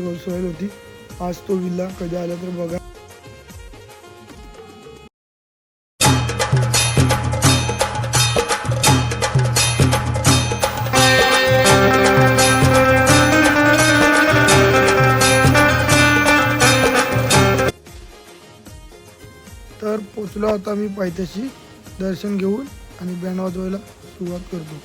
Rolls royal होती. आज तो विल्ला कधी आला तर बघा. तर पोचलो आता मी पायथ्याशी. दर्शन घेऊन आणि बँड वाजवायला सुरुवात करतो.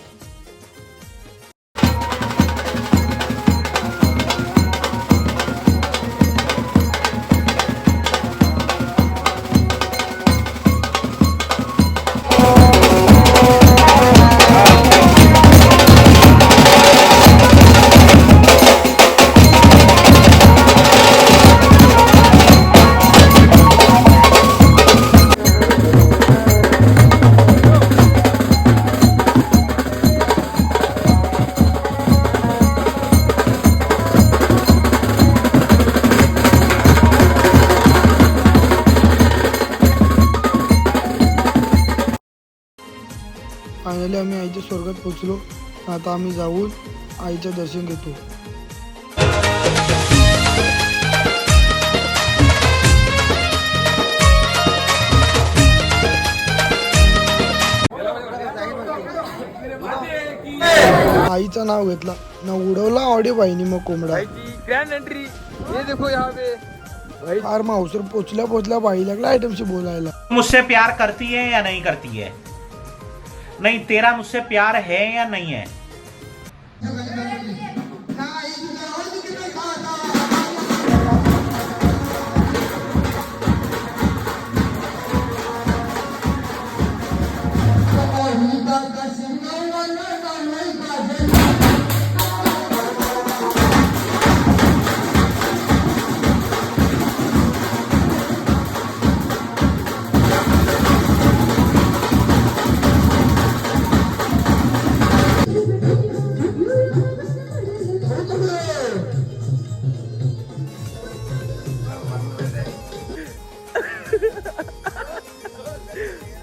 फायनली आम्ही आईच्या स्वर्गात पोचलो. आता आम्ही जाऊन आईचं दर्शन घेतो. आईचं नाव घेतला ना उडवला ऑडी बाईनी मग कोंबडा. ग्रैंड एंट्री ये देखो यहाँ पे. फार मावसर पोचल्या बाई लागला आयटमशी बोलायला. मुझसे प्यार करती है या नहीं करती है? नहीं, तेरा मुझसे प्यार है या नहीं है?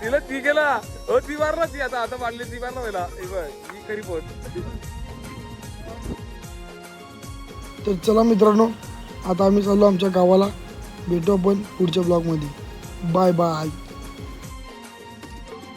तिला ती गेला हो, ती मारला ती आता मारली ती मारला पहिला ही खरी पोहोच. तर चला मित्रांनो, आता आम्ही चाललो आमच्या गावाला. भेटू आपण पुढच्या ब्लॉगमध्ये. Bye bye.